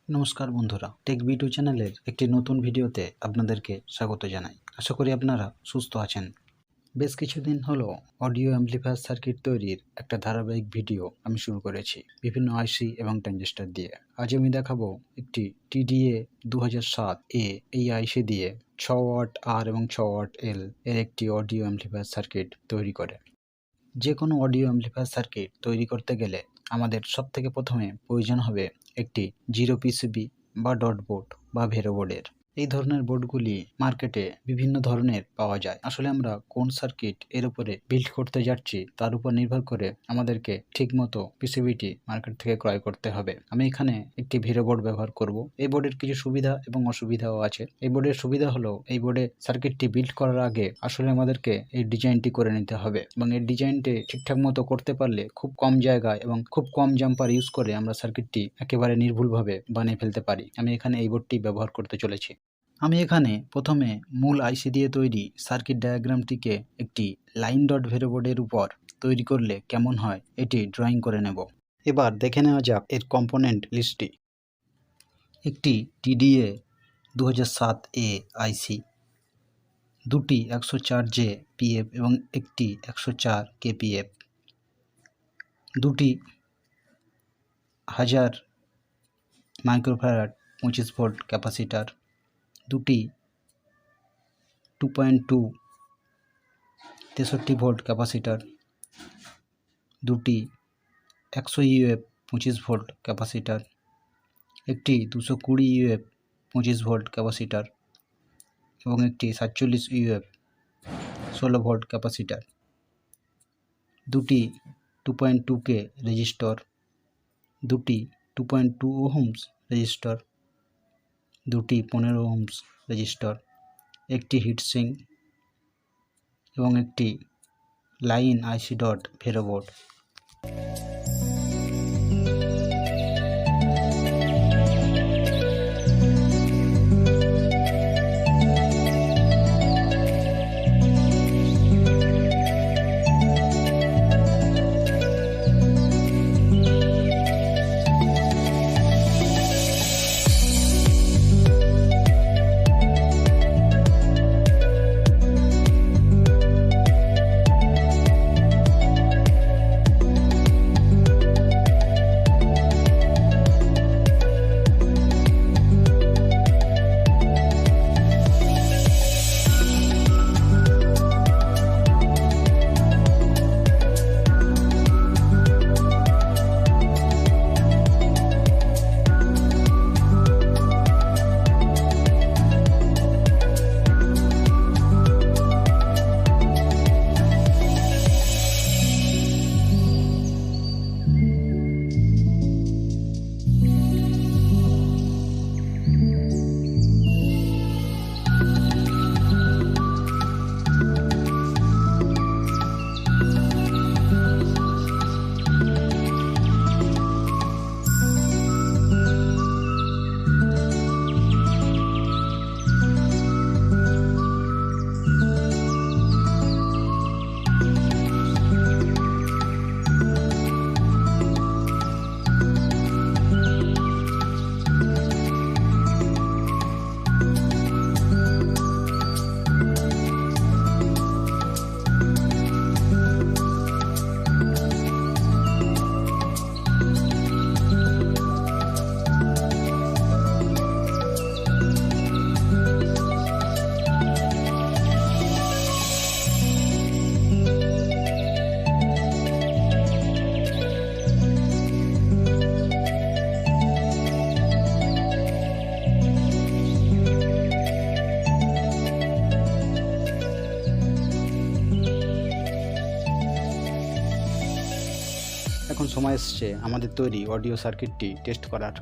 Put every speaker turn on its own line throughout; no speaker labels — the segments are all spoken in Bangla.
নমস্কার বন্ধুরা, টেক ভিডিও চ্যানেলের একটি নতুন ভিডিওতে আপনাদেরকে স্বাগত জানাই। আশা করি আপনারা সুস্থ আছেন। বেশ কিছুদিন হলো অডিও অ্যাম্পলিফায়ার সার্কিট তৈরির একটা ধারাবাহিক ভিডিও আমি শুরু করেছি বিভিন্ন আইসি এবং ট্রানজিস্টর দিয়ে। আজ আমি দেখাবো একটি TDA 2007A এই আইসি দিয়ে 6 ওয়াট আর এবং 6 ওয়াট এল এর একটি অডিও অ্যাম্পলিফায়ার সার্কিট তৈরি করে। যে কোনো অডিও অ্যাম্পলিফায়ার সার্কিট তৈরি করতে গেলে আমাদের সবথেকে প্রথমে প্রয়োজন হবে একটি জিরো পিসিবি বা ডট বোর্ড বা ভেরো বোর্ডের। এই ধরনের বোর্ডগুলি মার্কেটে বিভিন্ন ধরনের পাওয়া যায়। আসলে আমরা কোন সার্কিট এর উপরে বিল্ড করতে যাচ্ছি তার উপর নির্ভর করে আমাদেরকে ঠিকমতো পিসিবিটি মার্কেট থেকে ক্রয় করতে হবে। আমি এখানে একটি ভেরো বোর্ড ব্যবহার করব। এই বোর্ডের কিছু সুবিধা এবং অসুবিধাও আছে। এই বোর্ডের সুবিধা হলো এই বোর্ডে সার্কিটটি বিল্ড করার আগে আসলে আমাদেরকে এই ডিজাইনটি করে নিতে হবে এবং এই ডিজাইনটি ঠিকঠাক মতো করতে পারলে খুব কম জায়গায় এবং খুব কম জাম্পার ইউজ করে আমরা সার্কিটটি একেবারে নির্ভুলভাবে বানিয়ে ফেলতে পারি। আমি এখানে এই বোর্ডটি ব্যবহার করতে চলেছি। আমি এখানে প্রথমে মূল আইসি দিয়ে তৈরি সার্কিট ডায়াগ্রামটিকে একটি লাইন ডট ভেরো বোর্ডের উপর তৈরি করলে কেমন হয় এটি ড্রয়িং করে নেব। এবার দেখে নেওয়া যাক এর কম্পোনেন্ট লিস্টটি। একটি TDA 2007A আইসি, দুটি 104J পিএফ এবং একটি 104 KPF, দুটি 1000 মাইক্রোফ্যারাড 25 ভোল্ট ক্যাপাসিটার, দুটি 2.2 63 ভোল্ট ক্যাপাসিটার, দুটি 100 ইউএফ 25 ভোল্ট ক্যাপাসিটার, একটি 220 ইউএফ 25 ভোল্ট ক্যাপাসিটার এবং একটি 47 ইউএফ 16 ভোল্ট ক্যাপাসিটার, দুটি 2.2K রেজিস্টর, দুটি 2.2 ওহমস রেজিস্টর, দুটি 15 ওহমস রেজিস্টর, একটি হিটসিঙ্ক এবং একটি লাইন আইসি ডট ভেরো বোর্ড। এখন সময় এসছে আমাদের তৈরি অডিও সার্কিটটি টেস্ট করার।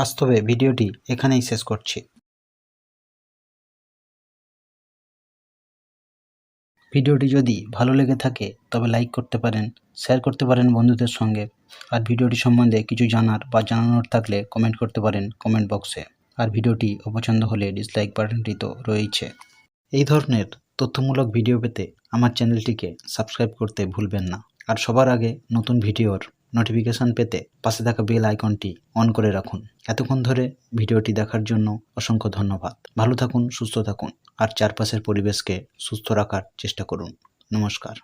বাস্তবে ভিডিওটি এখানেই শেষ করছি। ভিডিওটি যদি ভালো লেগে থাকে তবে লাইক করতে পারেন, শেয়ার করতে পারেন বন্ধুদের সঙ্গে। আর ভিডিওটি সম্বন্ধে কিছু জানার বা জানানোর থাকলে কমেন্ট করতে পারেন কমেন্ট বক্সে। আর ভিডিওটি অপছন্দ হলে ডিসলাইক বাটনটি তো রয়েছে। এই ধরনের তথ্যমূলক ভিডিও পেতে আমার চ্যানেলটিকে সাবস্ক্রাইব করতে ভুলবেন না। আর সবার আগে নতুন ভিডিওর নোটিফিকেশান পেতে পাশে থাকা বেল আইকনটি অন করে রাখুন। এতক্ষণ ধরে ভিডিওটি দেখার জন্য অসংখ্য ধন্যবাদ। ভালো থাকুন, সুস্থ থাকুন আর চারপাশের পরিবেশকে সুস্থ রাখার চেষ্টা করুন। নমস্কার।